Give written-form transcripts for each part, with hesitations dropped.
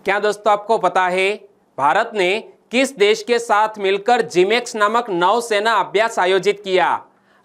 क्या दोस्तों आपको पता है भारत ने किस देश के साथ मिलकर जिमेक्स नामक नौसेना अभ्यास आयोजित किया?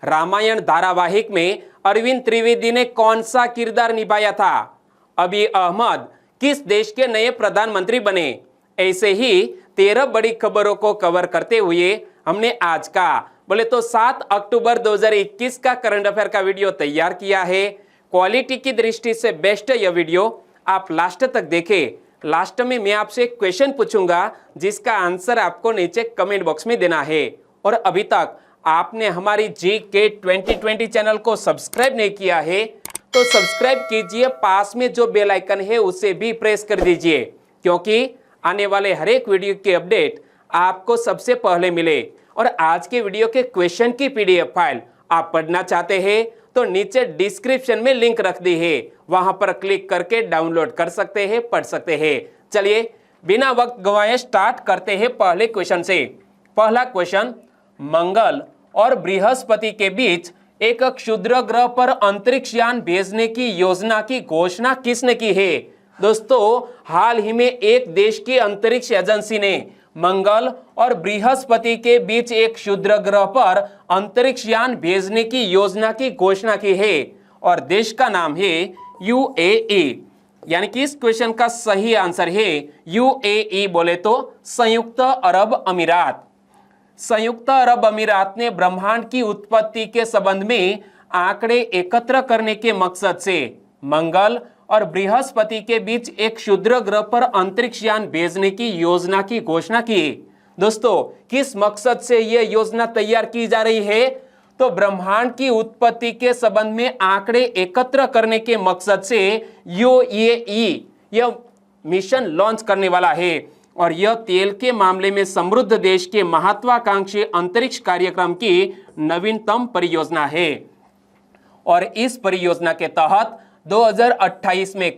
रामायण धारावाहिक में अरविंद त्रिवेदी ने कौन सा किरदार निभाया था? अबी अहमद किस देश के नए प्रधानमंत्री बने? ऐसे ही 13 बड़ी खबरों को कवर करते हुए हमने आज का बोले तो 7 अक्टूबर 2021 का करंट अफेयर का वीडियो तैयार किया है। क्वालिटी की दृष्टि से बेस्ट है यह वीडियो, आप लास्ट तक देखें। लास्ट में मैं आपसे एक क्वेश्चन पूछूंगा जिसका आंसर आपको नीचे कमेंट बॉक्स में देना है। और अभी तक आपने हमारी GK 2020 चैनल को सब्सक्राइब नहीं किया है तो सब्सक्राइब कीजिए, पास में जो बेल आइकन है उसे भी प्रेस कर दीजिए, क्योंकि आने वाले हर एक वीडियो की अपडेट आपको सबसे पहले मिले। और आज के वीडियो के क्वेश्चन की PDF फाइल आप पढ़ना चाहते हैं तो नीचे डिस्क्रिप्शन में लिंक रख दी है, वहां पर क्लिक करके डाउनलोड कर सकते हैं, पढ़ सकते हैं। चलिए बिना वक्त गंवाए स्टार्ट करते हैं पहले क्वेश्चन से। पहला क्वेश्चन, मंगल और बृहस्पति के बीच एक क्षुद्र ग्रह पर अंतरिक्ष यान भेजने की योजना की घोषणा किसने की है? दोस्तों हाल ही में एक देश की अंतरिक्ष एजेंसी ने मंगल और बृहस्पति के बीच एक क्षुद्र ग्रह पर अंतरिक्ष यान भेजने की योजना की घोषणा की है और देश का नाम है UAE। यानी कि इस क्वेश्चन का सही आंसर है UAE, बोले तो संयुक्त अरब अमीरात। संयुक्त अरब अमीरात ने ब्रह्मांड की उत्पत्ति के संबंध में आंकड़े एकत्र करने के मकसद से मंगल और बृहस्पति के बीच एक क्षुद्र ग्रह पर अंतरिक्ष यान भेजने की योजना की घोषणा की। दोस्तों किस मकसद से यह योजना तैयार की जा रही है? तो ब्रह्मांड की उत्पत्ति के संबंध में आंकड़े एकत्र करने के मकसद से UAE यह मिशन लॉन्च करने वाला है और यह तेल के मामले में समृद्ध देश के महत्वाकांक्षी अंतरिक्ष कार्यक्रम की नवीनतम परियोजना है। और इस परियोजना के तहत 2028 में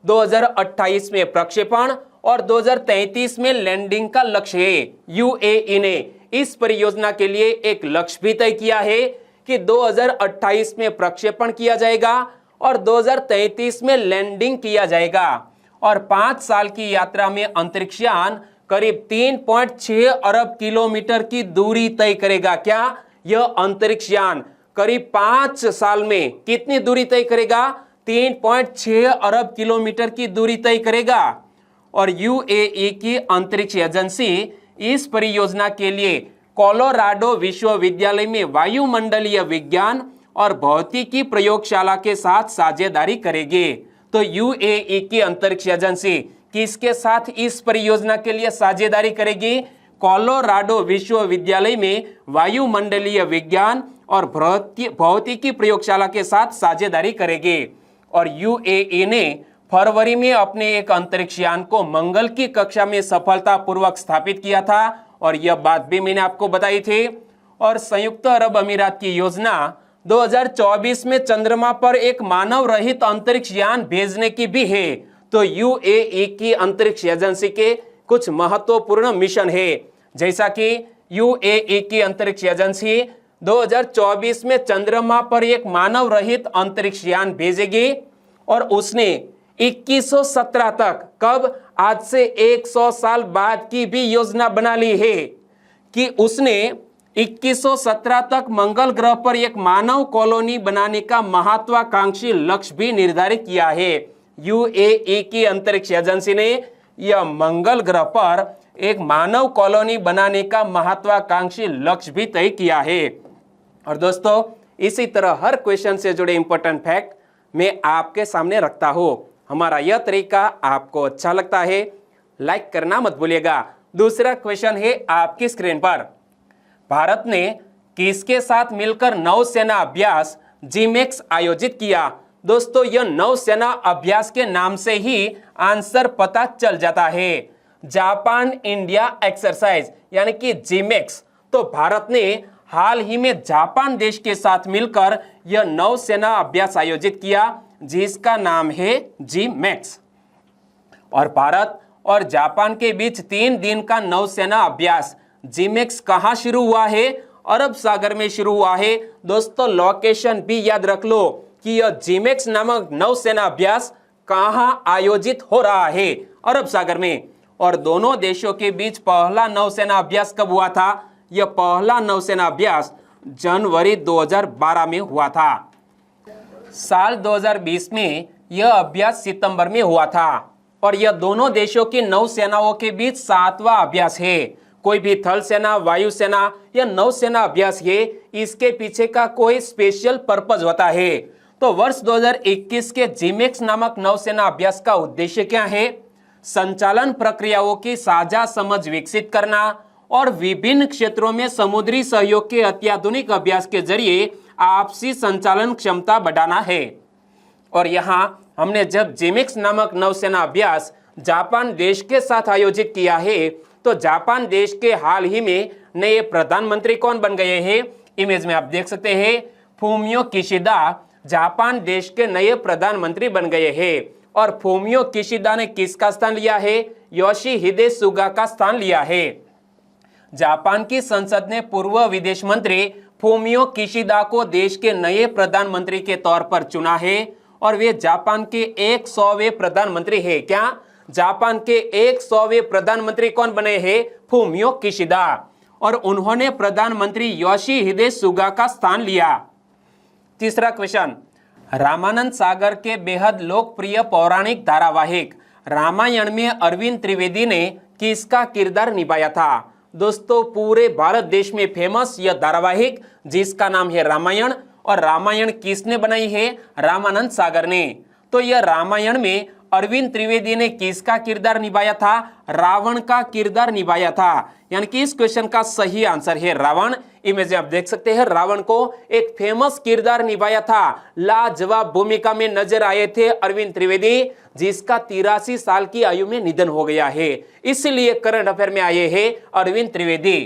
2028 में प्रक्षेपण और 2033 में लैंडिंग का लक्ष्य है। UAE ने इस परियोजना के लिए एक लक्ष्य भी तय किया है कि 2028 में प्रक्षेपण किया जाएगा और 2033 में लैंडिंग किया जाएगा और 5 साल की यात्रा में अंतरिक्ष यान करीब 3.6 अरब किलोमीटर की दूरी तय करेगा। क्या यह अंतरिक्ष यान करीब 5 साल में कितनी दूरी तय करेगा? 3.6 अरब किलोमीटर की दूरी तय करेगा। और UAE की अंतरिक्ष एजेंसी इस परियोजना के लिए कोलोराडो विश्वविद्यालय में वायुमंडलीय विज्ञान और भौतिकी प्रयोगशाला के साथ साझेदारी करेगी। तो UAE की अंतरिक्ष एजेंसी किसके साथ इस परियोजना के लिए साझेदारी करेगी? कोलोराडो विश्वविद्यालय में वायुमंडलीय विज्ञान और भौतिकी प्रयोगशाला के साथ साझेदारी करेगी। और UAE ने फरवरी में अपने एक अंतरिक्ष यान को मंगल की कक्षा में सफलतापूर्वक स्थापित किया था और यह बात भी मैंने आपको बताई थी। और संयुक्त अरब अमीरात की योजना 2024 में चंद्रमा पर एक मानव रहित अंतरिक्ष यान भेजने की भी है। तो UAE की अंतरिक्ष एजेंसी के कुछ महत्वपूर्ण मिशन है, जैसा कि UAE की अंतरिक्ष एजेंसी 2024 में चंद्रमा पर एक मानव रहित अंतरिक्ष यान भेजेगी और उसने 2117 तक, कब? आज से 100 साल बाद की भी योजना बना ली है कि उसने 2117 तक मंगल ग्रह पर एक मानव कॉलोनी बनाने का महत्वाकांक्षी लक्ष्य भी निर्धारित किया है। UAE की अंतरिक्ष एजेंसी ने यह मंगल ग्रह पर एक मानव कॉलोनी बनाने का महत्वाकांक्षी लक्ष्य भी तय किया है। और दोस्तों इसी तरह हर क्वेश्चन से जुड़े इंपॉर्टेंट फैक्ट मैं आपके सामने रखता हूं। हमारा यह तरीका आपको अच्छा लगता है, लाइक करना मत भूलिएगा। दूसरा क्वेश्चन है आपकी स्क्रीन पर, भारत ने किसके साथ मिलकर नौसेना अभ्यास जिमेक्स आयोजित किया? दोस्तों यह नौसेना अभ्यास के नाम से ही आंसर पता चल जाता है, जापान इंडिया एक्सरसाइज यानी कि जिमेक्स। तो भारत ने हाल ही में जापान देश के साथ मिलकर यह नौसेना अभ्यास आयोजित किया जिसका नाम है जिमेक्स। और भारत और जापान के बीच 3 दिन का नौसेना अभ्यास जिमेक्स कहां शुरू हुआ है? अरब सागर में शुरू हुआ है। दोस्तों लोकेशन भी याद रख लो कि यह जिमेक्स नामक नौसेना अभ्यास कहां आयोजित हो रहा है? अरब सागर में। और दोनों देशों के बीच पहला नौसेना अभ्यास कब हुआ था? यह पहला नौसेना अभ्यास जनवरी 2012 में हुआ था। साल 2020 में यह अभ्यास सितंबर में हुआ था और यह दोनों देशों की नौसेनाओं के बीच 7वां अभ्यास है। कोई भी थल सेना, वायुसेना या नौसेना अभ्यास है, इसके पीछे का कोई स्पेशल पर्पज होता है। तो वर्ष 2021 के जिमेक्स नामक नौसेना अभ्यास का उद्देश्य क्या है? संचालन प्रक्रियाओं की साझा समझ विकसित करना और विभिन्न क्षेत्रों में समुद्री सहयोग के अत्याधुनिक अभ्यास के जरिए आपसी संचालन क्षमता बढ़ाना है। और यहाँ हमने जब जिमेक्स नामक नौसेना अभ्यास जापान देश के साथ आयोजित किया है, तो जापान देश के हाल ही में नए प्रधानमंत्री कौन बन गए हैं? इमेज में आप देख सकते हैं, फूमियो किशिदा जापान देश के नए प्रधानमंत्री बन गए हैं। और फूमियो किशिदा ने किसका स्थान लिया है? योशिहिदे सुगा का स्थान लिया है। जापान की संसद ने पूर्व विदेश मंत्री फूमियो किशिदा को देश के नए प्रधानमंत्री के तौर पर चुना है और वे जापान के 100वें प्रधानमंत्री है। क्या जापान के 100वें प्रधानमंत्री कौन बने हैं? Fumio Kishida. और उन्होंने प्रधानमंत्री योशिहिदे सुगा का स्थान लिया। तीसरा क्वेश्चन, रामानंद सागर के बेहद लोकप्रिय पौराणिक धारावाहिक रामायण में अरविंद त्रिवेदी ने किसका किरदार निभाया था? दोस्तों, पूरे भारत देश में फेमस यह धारावाहिक जिसका नाम है रामायण। और रामायण किसने बनाई है? रामानंद सागर ने। तो यह रामायण में अरविंद त्रिवेदी ने किसका किरदार निभाया था? रावण का किरदार निभाया था। यानी कि इस क्वेश्चन का सही आंसर है रावण। इमेज आप देख सकते हैं, रावण को एक फेमस किरदार निभाया था। लाजवाब भूमिका में नजर आए थे अरविंद त्रिवेदी, जिसका 83 साल की आयु में निधन हो गया है। इसलिए करंट अफेयर में आए हैं अरविंद त्रिवेदी।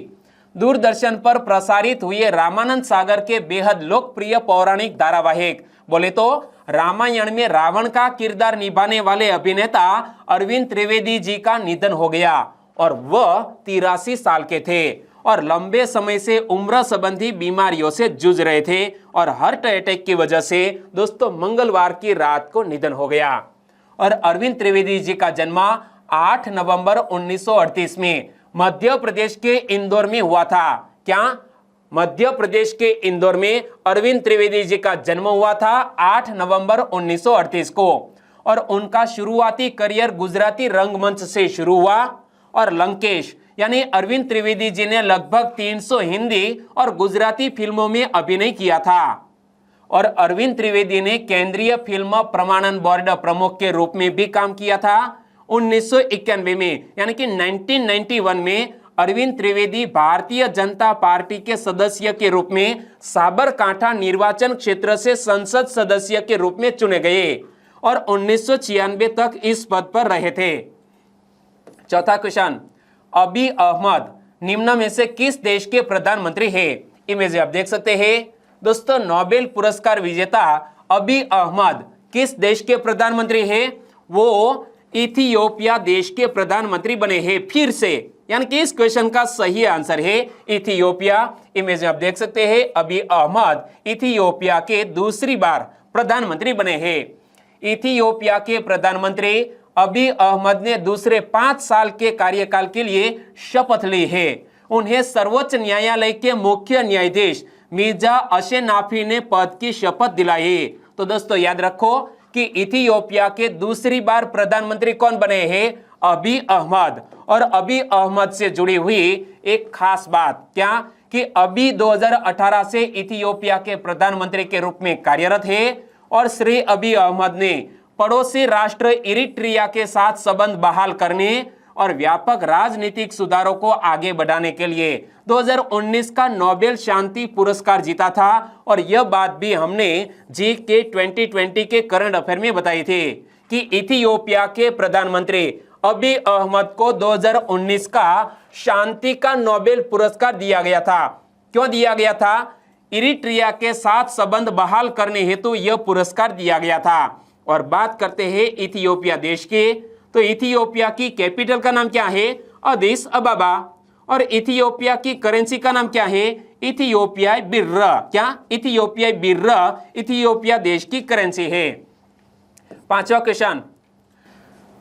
दूरदर्शन पर प्रसारित हुए रामानंद सागर के बेहद लोकप्रिय पौराणिक धारावाहिक बोले तो रामायण में रावण का किरदार निभाने वाले अभिनेता अरविंद त्रिवेदी जी का निधन हो गया और वह 83 साल के थे और लंबे समय से उम्र संबंधी बीमारियों से जूझ रहे थे और हार्ट अटैक की वजह से दोस्तों मंगलवार की रात को निधन हो गया। और अरविंद त्रिवेदी जी का जन्म 8 नवंबर 1938 में मध्य प्रदेश के इंदौर में हुआ था। क्या? मध्य प्रदेश के इंदौर में अरविंद त्रिवेदी जी का जन्म हुआ था 8 नवंबर 1938 को। और उनका शुरुआती करियर गुजराती रंगमंच से शुरू हुआ और लंकेश यानी अरविंद त्रिवेदी जी ने लगभग 300 हिंदी और गुजराती फिल्मों में अभिनय किया था। और अरविंद त्रिवेदी ने केंद्रीय फिल्म प्रमाणन बोर्ड प्रमुख के रूप में भी काम किया था। 1991 में यानी कि 1991 में अरविंद त्रिवेदी भारतीय जनता पार्टी के सदस्य के रूप में साबरकांठा निर्वाचन क्षेत्र से संसद सदस्य के रूप में चुने गए और 1996 तक इस पद पर रहे थे। चौथा क्वेश्चन, अबी अहमद निम्न में से किस देश के प्रधानमंत्री है? इमेज आप देख सकते हैं दोस्तों, नोबेल पुरस्कार विजेता अबी अहमद किस देश के प्रधानमंत्री है? वो इथियोपिया देश के प्रधानमंत्री बने हैं फिर से। यानी कि इस क्वेश्चन का सही आंसर है इथियोपिया। इमेज आप देख सकते हैं, अबी अहमद इथियोपिया के दूसरी बार प्रधानमंत्री बने हैं। इथियोपिया के प्रधानमंत्री अबी अहमद ने दूसरे 5 साल के कार्यकाल के लिए शपथ ली है। उन्हें सर्वोच्च न्यायालय के मुख्य न्यायाधीश मिर्जा अशेनाफी ने पद की शपथ दिलाई। तो दोस्तों याद रखो कि इथियोपिया के दूसरी बार प्रधानमंत्री कौन बने हैं? अबी अहमद। और अबी अहमद से जुड़ी हुई एक खास बात क्या कि अबी 2018 से इथियोपिया के प्रधानमंत्री के रूप में कार्यरत है और श्री अबी अहमद ने पड़ोसी राष्ट्र इरिट्रिया के साथ संबंध बहाल करने और व्यापक राजनीतिक सुधारों को आगे बढ़ाने के लिए 2019 का नोबेल शांति पुरस्कार जीता था। और यह बात भी हमने GK 2020 के करंट अफेयर में बताई थी कि इथियोपिया के प्रधानमंत्री अबी अहमद को 2019 का शांति का नोबेल पुरस्कार दिया गया था। क्यों दिया गया था? इरिट्रिया के साथ संबंध बहाल करने हेतु यह पुरस्कार दिया गया था। और बात करते हैं इथियोपिया देश की, तो इथियोपिया की कैपिटल का नाम क्या है? अदिस अबाबा। और इथियोपिया की करेंसी का नाम क्या है? इथियोपियाई बिर्र। क्या? इथियोपियाई बिर्र इथियोपिया देश की करेंसी है। पांचवा क्वेश्चन,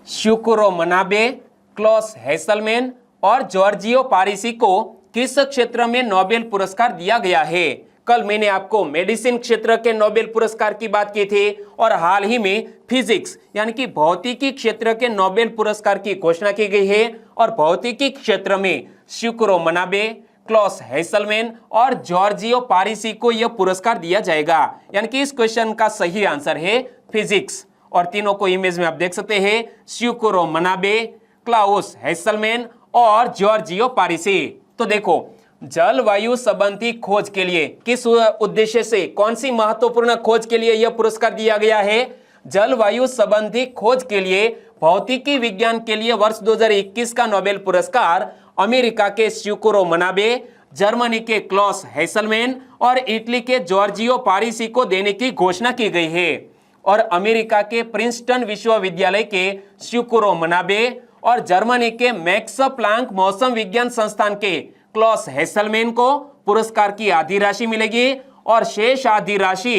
शुकुरो मनाबे, क्लॉस हेसलमैन और जॉर्जियो पारिसी को किस क्षेत्र में नोबेल पुरस्कार दिया गया है? कल मैंने आपको मेडिसिन क्षेत्र के नोबेल पुरस्कार की बात की थी और हाल ही में फिजिक्स यानी कि भौतिकी क्षेत्र के नोबेल पुरस्कार की घोषणा की गई है और भौतिकी क्षेत्र में शुकुरो मनाबे, क्लॉस हेसलमैन और जॉर्जियो पारिसी को यह पुरस्कार दिया जाएगा। यानी कि इस क्वेश्चन का सही आंसर है फिजिक्स और तीनों को इमेज में आप देख सकते हैं, शुकुरो मनाबे, क्लॉस हेसलमैन और जॉर्जियो पारिसी। तो देखो, जलवायु संबंधी खोज के लिए किस उद्देश्य से, कौन सी महत्वपूर्ण खोज के लिए यह पुरस्कार दिया गया है? जलवायु संबंधी खोज के लिए भौतिकी विज्ञान के लिए वर्ष 2021 का नोबेल पुरस्कार अमेरिका के शुकुरो मनाबे, जर्मनी के क्लॉस हेसलमैन और इटली के जॉर्जियो पारिसी को देने की घोषणा की गई है। और अमेरिका के प्रिंसटन विश्वविद्यालय के शुकुरो मनाबे और जर्मनी के मैक्स प्लांक मौसम विज्ञान संस्थान के क्लॉस हेसलमैन को पुरस्कार की आधी राशि मिलेगी और शेष आधी राशि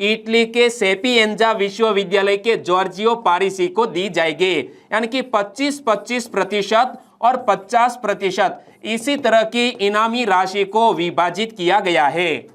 इटली के सेपिएंजा विश्वविद्यालय के जॉर्जियो पारिसी को दी जाएगी। यानी कि 25-25% और 50% इसी तरह की इनामी राशि को विभाजित किया गया है।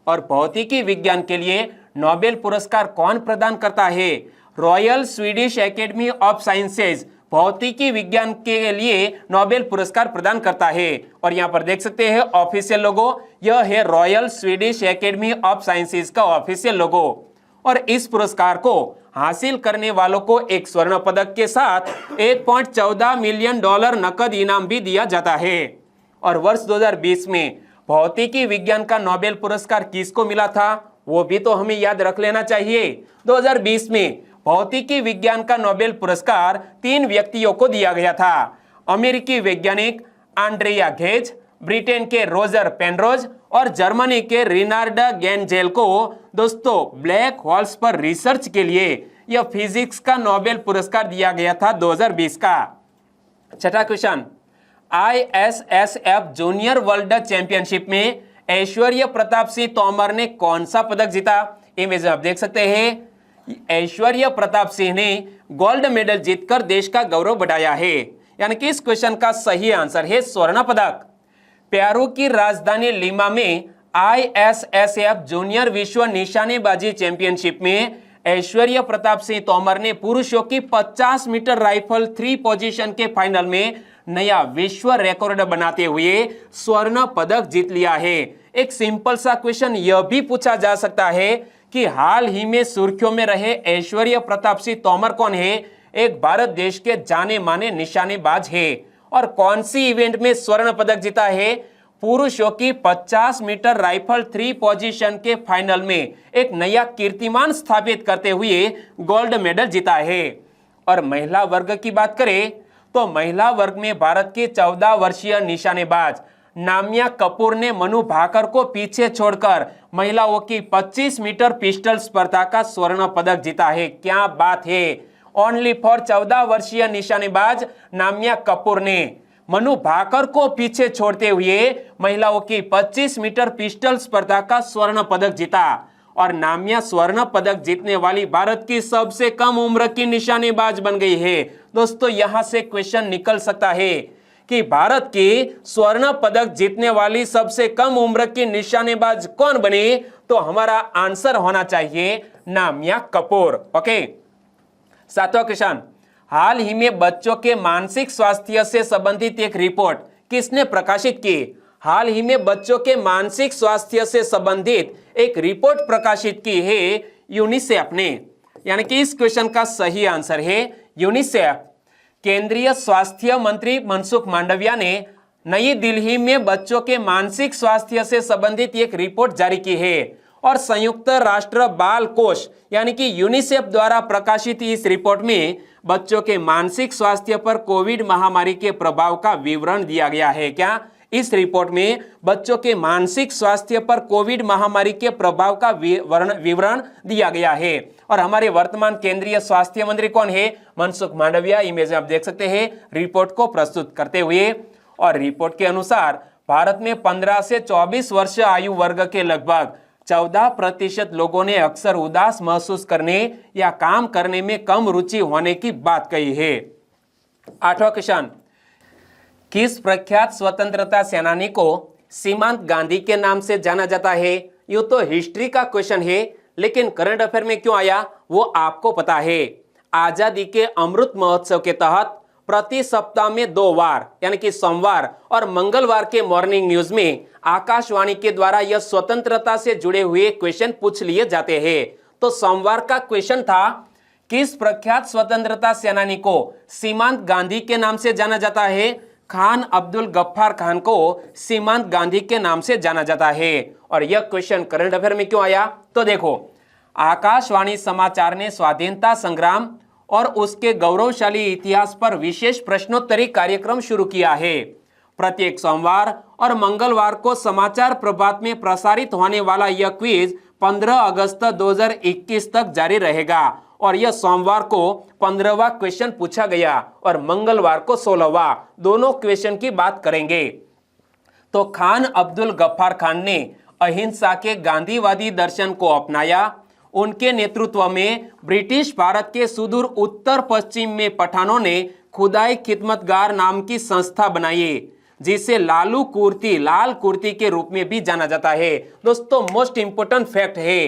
और भौतिकी विज्ञान के लिए नोबेल पुरस्कार कौन प्रदान करता है? Royal Swedish academy of sciences भौतिकी विज्ञान के लिए नोबेल पुरस्कार प्रदान करता है। और यहां पर देख सकते हैं ऑफिशियल लोगो, यह है royal Swedish academy of sciences का ऑफिशियल लोगो। और इस पुरस्कार को हासिल करने वालों को एक स्वर्ण पदक के साथ 1.14 मिलियन डॉलर नकद इनाम भी दिया जाता है। और वर्ष 2020 में भौतिकी विज्ञान का नोबेल पुरस्कार किसको मिला था, वो भी तो हमें याद रख लेना चाहिए। 2020 में भौतिकी विज्ञान का नोबेल पुरस्कार 3 व्यक्तियों को दिया गया था। अमेरिकी वैज्ञानिक आंड्रिया घेज, ब्रिटेन के रोजर पेनरोज और जर्मनी के रिनार्ड गेंजेल को दोस्तों ब्लैक होल्स पर रिसर्च के लिए यह फिजिक्स का नोबेल पुरस्कार दिया गया था 2020 का। छठा question, ISSF junior world championship में ऐश्वर्य प्रताप सिंह तोमर ने कौन सा पदक जीता? इमेज आप देख सकते हैं, ऐश्वर्य प्रताप सिंह ने गोल्ड मेडल जीतकर देश का गौरव बढ़ाया है। यानी कि इस क्वेश्चन का सही आंसर है स्वर्ण पदक। पेरू की राजधानी लीमा में ISSF जूनियर विश्व निशानेबाजी चैंपियनशिप में ऐश्वर्य प्रताप सिंह तोमर ने पुरुषों की 50 मीटर राइफल 3 पोजीशन के फाइनल में नया विश्व रिकॉर्ड बनाते हुए स्वर्ण पदक जीत लिया है। एक सिंपल सा क्वेश्चन यह भी पूछा जा सकता है कि हाल ही में सुर्खियों में रहे ऐश्वर्य प्रताप सिंह तोमर कौन है? एक भारत देश के जाने माने निशानेबाज है और कौन सी इवेंट में स्वर्ण पदक जीता है? पुरुषों की 50 मीटर राइफल 3 पोजीशन के फाइनल में एक नया कीर्तिमान स्थापित करते हुए गोल्ड मेडल जीता है। और महिला वर्ग की बात करें तो महिला वर्ग में भारत की 14 वर्षीय निशानेबाज नामिया कपूर ने मनु भाकर को पीछे छोड़कर महिलाओं की 25 मीटर पिस्टल स्पर्धा का स्वर्ण पदक जीता है। क्या बात है, ओनली फॉर 14 वर्षीय निशानेबाज नामिया कपूर ने मनु भाकर को पीछे छोड़ते हुए महिलाओं की 25 मीटर पिस्टल स्पर्धा का स्वर्ण पदक जीता। और नामिया स्वर्ण पदक जीतने वाली भारत की सबसे कम उम्र की निशानेबाज बन गई है। दोस्तों यहां से क्वेश्चन निकल सकता है कि भारत की स्वर्ण पदक जीतने वाली सबसे कम उम्र की निशानेबाज कौन बनी? तो हमारा आंसर होना चाहिए नामिया कपूर। ओके, सातवां क्वेश्चन, हाल ही में बच्चों के मानसिक स्वास्थ्य से संबंधित एक रिपोर्ट किसने प्रकाशित की? हाल ही में बच्चों के मानसिक स्वास्थ्य से संबंधित एक रिपोर्ट प्रकाशित की है यूनिसेफ ने। यानी कि इस क्वेश्चन का सही आंसर है यूनिसेफ। केंद्रीय स्वास्थ्य मंत्री मनसुख मांडविया ने नई दिल्ली में बच्चों के मानसिक स्वास्थ्य से संबंधित एक रिपोर्ट जारी की है और संयुक्त राष्ट्र बाल कोष यानी कि यूनिसेफ द्वारा प्रकाशित इस रिपोर्ट में बच्चों के मानसिक स्वास्थ्य पर कोविड महामारी के प्रभाव का विवरण दिया गया है। क्या इस रिपोर्ट में बच्चों के मानसिक स्वास्थ्य पर कोविड महामारी के प्रभाव का विवरण दिया गया है? और हमारे वर्तमान केंद्रीय स्वास्थ्य मंत्री कौन है? मनसुख मांडविया। इमेज में आप देख सकते हैं रिपोर्ट को प्रस्तुत करते हुए। और रिपोर्ट के अनुसार भारत में 15 से 24 वर्ष आयु वर्ग के लगभग 14% लोगों ने अक्सर उदास महसूस करने या काम करने में कम रुचि होने की बात कही है। 8वां क्वेश्चन, किस प्रख्यात स्वतंत्रता सेनानी को सीमांत गांधी के नाम से जाना जाता है? यूं तो हिस्ट्री का क्वेश्चन है, लेकिन करंट अफेयर में क्यों आया वो आपको पता है। आजादी के अमृत महोत्सव के तहत प्रति सप्ताह में 2 बार यानी कि सोमवार और मंगलवार के मॉर्निंग न्यूज में आकाशवाणी के द्वारा यह स्वतंत्रता से जुड़े हुए क्वेश्चन पूछ लिए जाते हैं। तो सोमवार का क्वेश्चन था, किस प्रख्यात स्वतंत्रता सेनानी को सीमांत गांधी के नाम से जाना जाता है? खान अब्दुल गफ्फार खान को सीमांत गांधी के नाम से जाना जाता है। और यह क्वेश्चन करंट अफेयर में क्यों आया? तो देखो, आकाशवाणी समाचार ने स्वाधीनता संग्राम और उसके गौरवशाली इतिहास पर विशेष प्रश्नोत्तरी कार्यक्रम शुरू किया है। प्रत्येक सोमवार और मंगलवार को समाचार प्रभात में प्रसारित होने वाला यह क्विज 15 अगस्त 2021 तक जारी रहेगा और यह सोमवार को 15वां क्वेश्चन पूछा गया और मंगलवार को 16वां, दोनों क्वेश्चन की बात करेंगे। तो खान अब्दुल गफ्फार खान ने अहिंसा के गांधीवादी दर्शन को अपनाया। उनके नेतृत्व में ब्रिटिश भारत के सुदूर उत्तर पश्चिम में पठानों ने खुदाई खिदमतगार नाम की संस्था बनाई, जिसे लाल कुर्ती के रूप में भी जाना जाता है। दोस्तों, मोस्ट इंपोर्टेंट फैक्ट है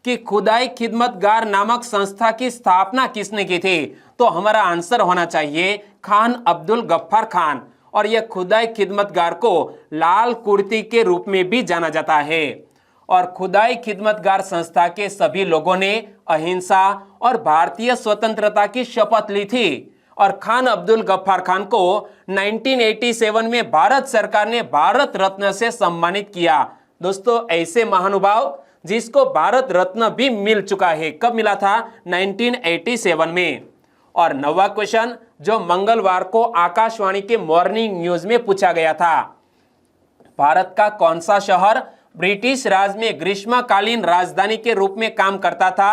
कि खुदाई खिदमतगार नामक संस्था की स्थापना किसने की थी? तो हमारा आंसर होना चाहिए खान अब्दुल गफ्फार खान। और यह खुदाई खिदमतगार को लाल कुर्ती के रूप में भी जाना जाता है। और खुदाई खिदमतगार संस्था के सभी लोगों ने अहिंसा और भारतीय स्वतंत्रता की शपथ ली थी। और खान अब्दुल गफ्फार खान को 1987 में भारत सरकार ने भारत रत्न से सम्मानित किया। दोस्तों, ऐसे महानुभाव जिसको भारत रत्न भी मिल चुका है, कब मिला था? 1987 में। और 9वां क्वेश्चन, जो मंगलवार को आकाशवाणी के मॉर्निंग न्यूज में पूछा गया था, भारत का कौन सा शहर ब्रिटिश राज में ग्रीष्मकालीन राजधानी के रूप में काम करता था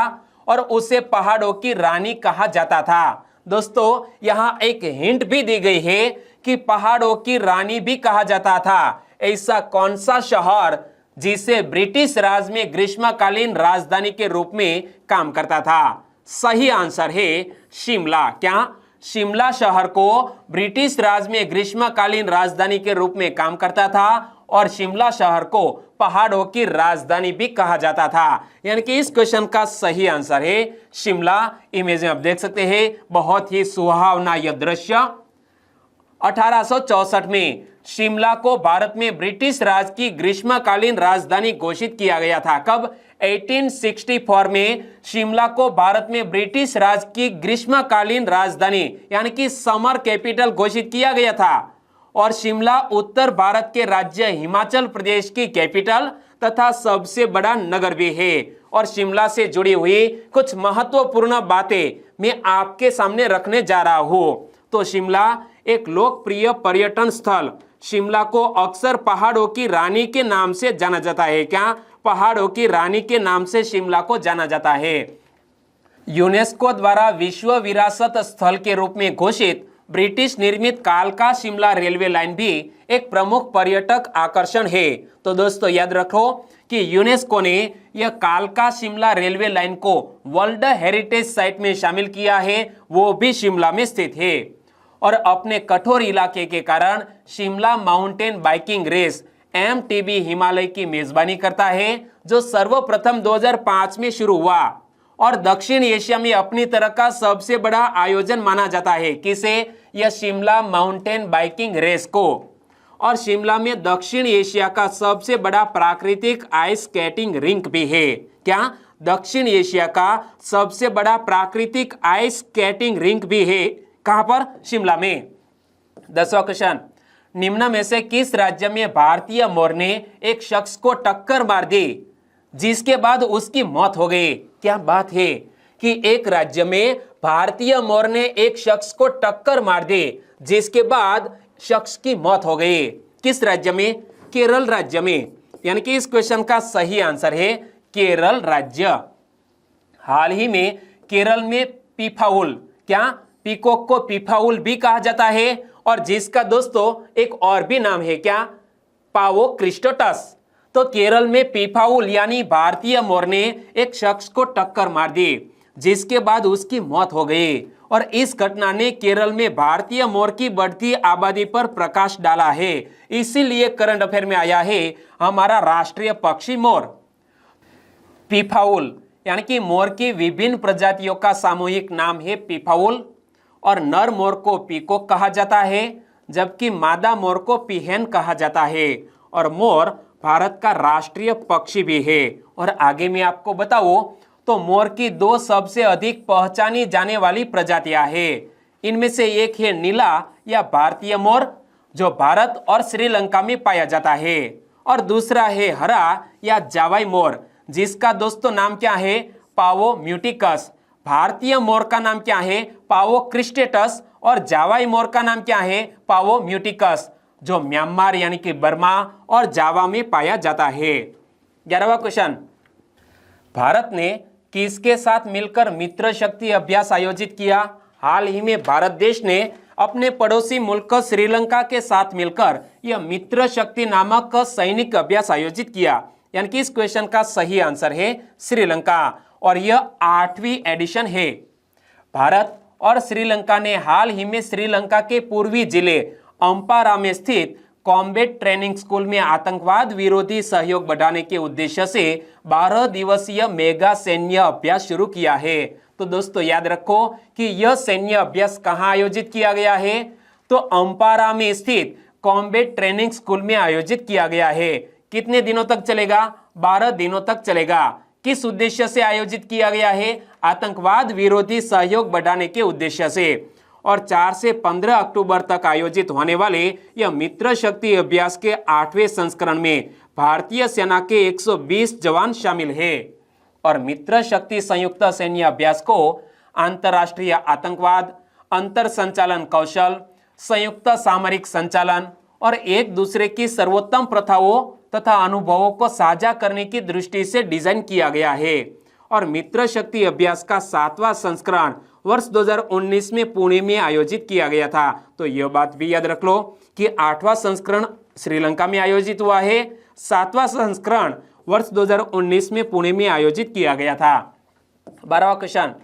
और उसे पहाड़ों की रानी कहा जाता था? दोस्तों, यहां एक हिंट भी दी गई है कि पहाड़ों की रानी भी कहा जाता था। ऐसा कौन सा शहर जिसे ब्रिटिश राज में ग्रीष्मकालीन राजधानी के रूप में काम करता था? सही आंसर है शिमला। क्या शिमला शहर को ब्रिटिश राज में ग्रीष्मकालीन राजधानी के रूप में काम करता था और शिमला शहर को पहाड़ों की राजधानी भी कहा जाता था। यानी कि इस क्वेश्चन का सही आंसर है शिमला। इमेज में आप देख सकते हैं, बहुत ही सुहावना यह दृश्य। 1864 में शिमला को भारत में ब्रिटिश राज की ग्रीष्मकालीन राजधानी घोषित किया गया था। कब? 1864 में शिमला को भारत में ब्रिटिश राज की ग्रीष्मकालीन राजधानी यानी कि समर कैपिटल घोषित किया गया था। और शिमला उत्तर भारत के राज्य हिमाचल प्रदेश की कैपिटल तथा सबसे बड़ा नगर भी है। और शिमला से जुड़ी हुई कुछ महत्वपूर्ण बातें मैं आपके सामने रखने जा रहा हूं। तो शिमला एक लोकप्रिय पर्यटन स्थल। शिमला को अक्सर पहाड़ों की रानी के नाम से जाना जाता है। क्या? पहाड़ों की रानी के नाम से शिमला को जाना जाता है। यूनेस्को द्वारा विश्व विरासत स्थल के रूप में घोषित ब्रिटिश निर्मित कालका शिमला रेलवे लाइन भी एक प्रमुख पर्यटक आकर्षण है। तो दोस्तों, याद रखो कि यूनेस्को ने यह कालका शिमला रेलवे लाइन को वर्ल्ड हेरिटेज साइट में शामिल किया है, वो भी शिमला में स्थित है। और अपने कठोर इलाके के कारण Shimla mountain biking race MTB Himalaya की मेजबानी करता है, जो सर्वप्रथम 2005 में शुरू हुआ और दक्षिण एशिया में अपनी तरह का सबसे बड़ा आयोजन माना जाता है। किसे? यह शिमला माउंटेन बाइकिंग रेस को। और शिमला में दक्षिण एशिया का सबसे बड़ा प्राकृतिक आइस स्केटिंग रिंक भी है। क्या? दक्षिण एशिया का सबसे बड़ा प्राकृतिक आइस स्केटिंग रिंक भी है। कहां पर? शिमला में। 10वां क्वेश्चन, निम्न में से किस राज्य में भारतीय मोर ने एक शख्स को टक्कर मार दी जिसके बाद उसकी मौत हो गई? क्या बात है कि एक राज्य में भारतीय मोर ने एक शख्स को टक्कर मार दी जिसके बाद शख्स की मौत हो गई। किस राज्य में? केरल राज्य में। यानी कि इस क्वेश्चन का सही आंसर है केरल राज्य। हाल ही में केरल में पीफाउल, क्या? पीकॉक को पीफाउल भी कहा जाता है और जिसका दोस्तों एक और भी नाम है। क्या? पावो क्रिस्टोटस। तो केरल में पीफाउल यानी भारतीय मोर ने एक शख्स को टक्कर मार दी, जिसके बाद उसकी मौत हो गई। और इस घटना ने केरल में भारतीय मोर की बढ़ती आबादी पर प्रकाश डाला है। इसीलिए करंट अफेयर में आया है हमारा राष्ट्रीय पक्षी मोर। पीफाउल यानी कि मोर की विभिन्न प्रजातियों का सामूहिक नाम है पीफाउल। और नर मोर को पीकॉक कहा जाता है, जबकि मादा मोर को पीहेन कहा जाता है। और मोर भारत का राष्ट्रीय पक्षी भी है। और आगे मैं आपको बताऊं तो मोर की दो सबसे अधिक पहचानी जाने वाली प्रजातियां हैं। इनमें से एक है नीला या भारतीय मोर, जो भारत और श्रीलंका में पाया जाता है। और दूसरा है हरा या जावाई मोर, जिसका दोस्तों नाम क्या है? पावो म्यूटिकस। भारतीय मोर का नाम क्या है? पावो क्रिस्टेटस। और जावाई मोर का नाम क्या है? पावो म्यूटिकस, जो म्यांमार यानी कि बर्मा और जावा में पाया जाता है। 11वां क्वेश्चन, भारत ने किसके साथ मिलकर मित्र शक्ति अभ्यास आयोजित किया? हाल ही में भारत देश ने अपने पड़ोसी मुल्क श्रीलंका के साथ मिलकर यह मित्र शक्ति नामक सैनिक अभ्यास आयोजित किया। यानी कि इस क्वेश्चन का सही आंसर है श्रीलंका, और यह 8वीं एडिशन है। भारत और श्रीलंका ने हाल ही में श्रीलंका के पूर्वी जिले अंपारा में स्थित कॉम्बैट ट्रेनिंग स्कूल में आतंकवाद विरोधी सहयोग बढ़ाने के उद्देश्य से 12 दिवसीय मेगा सैन्य अभ्यास शुरू किया है। तो दोस्तों याद रखो कि यह सैन्य अभ्यास कहां आयोजित किया गया है? तो अंपारा में स्थित कॉम्बैट ट्रेनिंग स्कूल में आयोजित किया गया है। कितने दिनों तक चलेगा? 12 दिनों तक चलेगा। किस उद्देश्य से आयोजित किया गया है? आतंकवाद विरोधी सहयोग बढ़ाने के उद्देश्य से। और 4 से 15 अक्टूबर तक आयोजित होने वाले यह मित्र शक्ति अभ्यास के 8वें संस्करण में भारतीय सेना के 120 जवान शामिल हैं। और मित्र शक्ति संयुक्त सैन्य अभ्यास को अंतर्राष्ट्रीय आतंकवाद, अंतर संचालन कौशल, संयुक्त सामरिक संचालन और एक दूसरे की सर्वोत्तम प्रथाओं तथा अनुभवों को साझा करने की दृष्टि से डिजाइन किया गया है। और मित्र शक्ति अभ्यास का 7वां संस्करण वर्ष 2019 में पुणे में आयोजित किया गया था। तो यह बात भी याद रख लो कि 8वां संस्करण श्रीलंका में आयोजित हुआ है, 7वां संस्करण वर्ष 2019 में पुणे में आयोजित किया गया था। 12वां क्वेश्चन,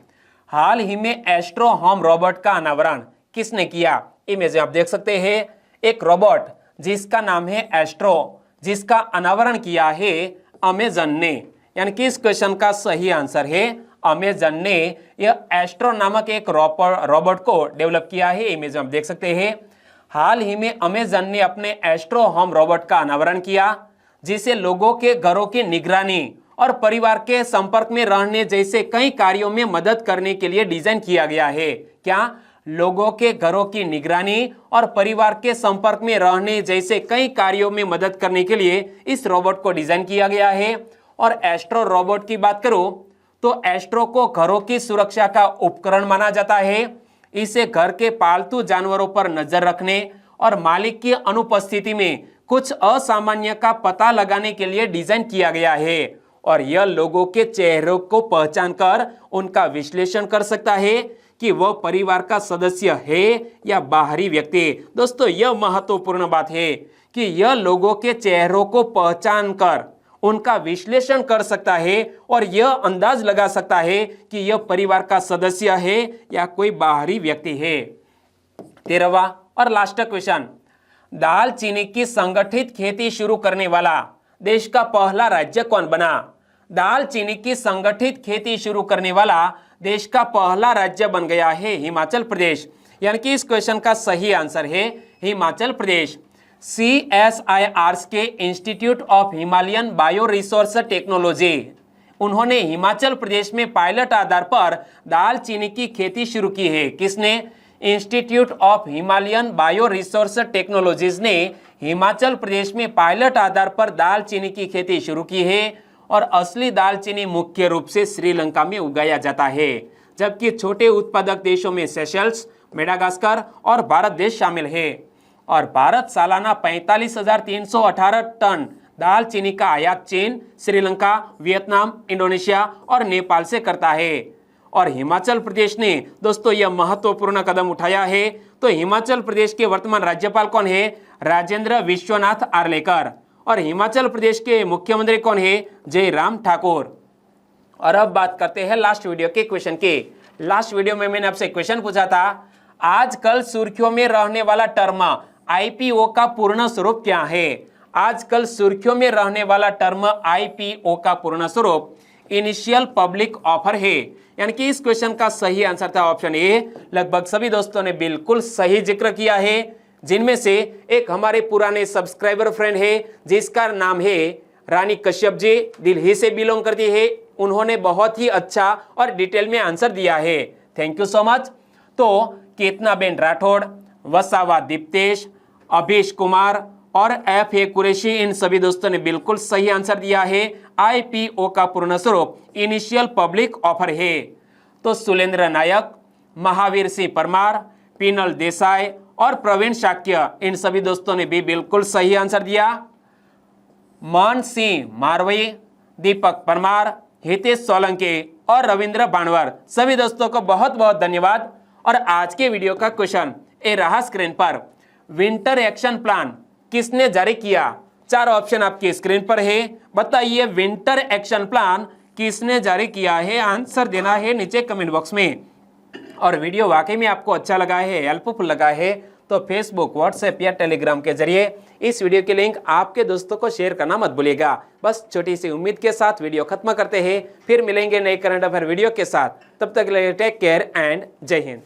हाल ही में एस्ट्रो होम रोबोट का अनावरण किसने किया? इमेज आप देख सकते हैं, एक रोबोट जिसका नाम है एस्ट्रो, जिसका अनावरण किया है अमेजन ने। यानी कि इस क्वेश्चन का सही आंसर है अमेजन ने यह एस्ट्रो नामक एक रोबोट को डेवलप किया है। इमेज आप देख सकते हैं। हाल ही में अमेजन ने अपने एस्ट्रो होम रोबोट का अनावरण किया, जिसे लोगों के घरों की निगरानी और परिवार के संपर्क में रहने जैसे कई कार्यों में मदद करने के लिए डिजाइन किया गया है। क्या? लोगों के घरों की निगरानी और परिवार के संपर्क में रहने जैसे कई कार्यों में मदद करने के लिए इस रोबोट को डिजाइन किया गया है। और एस्ट्रो रोबोट की बात करूं तो एस्ट्रो को घरों की सुरक्षा का उपकरण माना जाता है। इसे घर के पालतू जानवरों पर नजर रखने और मालिक की अनुपस्थिति में कुछ असामान्य का पता लगाने के लिए डिजाइन किया गया है। और यह लोगों के चेहरों को पहचान कर उनका विश्लेषण कर सकता है कि वह परिवार का सदस्य है या बाहरी व्यक्ति। दोस्तों यह महत्वपूर्ण बात है कि यह लोगों के चेहरों को पहचान कर उनका विश्लेषण कर सकता है और यह अंदाज लगा सकता है कि यह परिवार का सदस्य है या कोई बाहरी व्यक्ति है। 13वां और लास्ट क्वेश्चन, दालचीनी की संगठित खेती शुरू करने वाला देश का पहला राज्य कौन बना? दालचीनी की संगठित खेती शुरू करने वाला देश का पहला राज्य बन गया है हिमाचल प्रदेश। यानी कि इस क्वेश्चन का सही आंसर है हिमाचल प्रदेश। CSIR के institute of Himalayan bio resource technology, उन्होंने हिमाचल प्रदेश में पायलट आधार पर दालचीनी की खेती शुरू की है। किसने? Institute of Himalayan bio resource technologies ने हिमाचल प्रदेश में पायलट आधार पर दालचीनी की खेती शुरू की है। और असली दालचीनी मुख्य रूप से श्रीलंका में उगाया जाता है, जबकि छोटे उत्पादक देशों में सेशल्स, मेडागास्कर और भारत देश शामिल है। और भारत सालाना 45,318 टन दालचीनी का आयात चीन, श्रीलंका, वियतनाम, इंडोनेशिया और नेपाल से करता है। और हिमाचल प्रदेश ने दोस्तों यह महत्वपूर्ण कदम उठाया है। तो हिमाचल प्रदेश के वर्तमान राज्यपाल कौन है? राजेंद्र विश्वनाथ आर्लेकर। और हिमाचल प्रदेश के मुख्यमंत्री कौन है? जयराम ठाकुर। और अब बात करते हैं लास्ट वीडियो के क्वेश्चन की। लास्ट वीडियो में मैंने आपसे क्वेश्चन पूछा था, आजकल सुर्खियों में रहने वाला टर्म आईपीओ का पूर्ण स्वरूप क्या है? आजकल सुर्खियों में रहने वाला टर्म आईपीओ का पूर्ण स्वरूप इनिशियल पब्लिक ऑफर है। यानी कि इस क्वेश्चन का सही आंसर था ऑप्शन ए। लगभग सभी दोस्तों ने बिल्कुल सही जिक्र किया है, जिनमें से एक हमारे पुराने सब्सक्राइबर फ्रेंड है जिसका नाम है रानी कश्यप जी, दिल्ली से बिलोंग करती है। उन्होंने बहुत ही अच्छा और डिटेल में आंसर दिया है, थैंक यू सो मच। तो केतनाबेन राठौड़, वसावा दीप्तेश, अभीश कुमार और एफ ए कुरैशी, इन सभी दोस्तों ने बिल्कुल सही आंसर दिया है। आईपीओ का पूर्ण स्वरूप इनिशियल पब्लिक ऑफर है। तो सुलेंद्र नायक, महावीर सिंह परमार, पीनल देसाई और प्रवीण शाक्य, इन सभी दोस्तों ने भी बिल्कुल सही आंसर दिया। मान सिंह मारवई, दीपक परमार, हितेश सोलंकी और रविंद्र बाणवर, सभी दोस्तों को बहुत बहुत धन्यवाद। और आज के वीडियो का क्वेश्चन ए रहा स्क्रीन पर, विंटर एक्शन प्लान किसने जारी किया? 4 ऑप्शन आपकी स्क्रीन पर है, बताइए विंटर एक्शन प्लान किसने जारी किया है? आंसर देना है नीचे कमेंट बॉक्स में। और वीडियो वाकई में आपको अच्छा लगा है, हेल्पफुल लगा है, तो फेसबुक, व्हाट्सएप या टेलीग्राम के जरिए इस वीडियो की लिंक आपके दोस्तों को शेयर करना मत भूलिएगा। बस छोटी सी उम्मीद के साथ वीडियो खत्म करते हैं, फिर मिलेंगे नए करंट अफेयर वीडियो के साथ। तब तक के लिए टेक केयर एंड जय हिंद।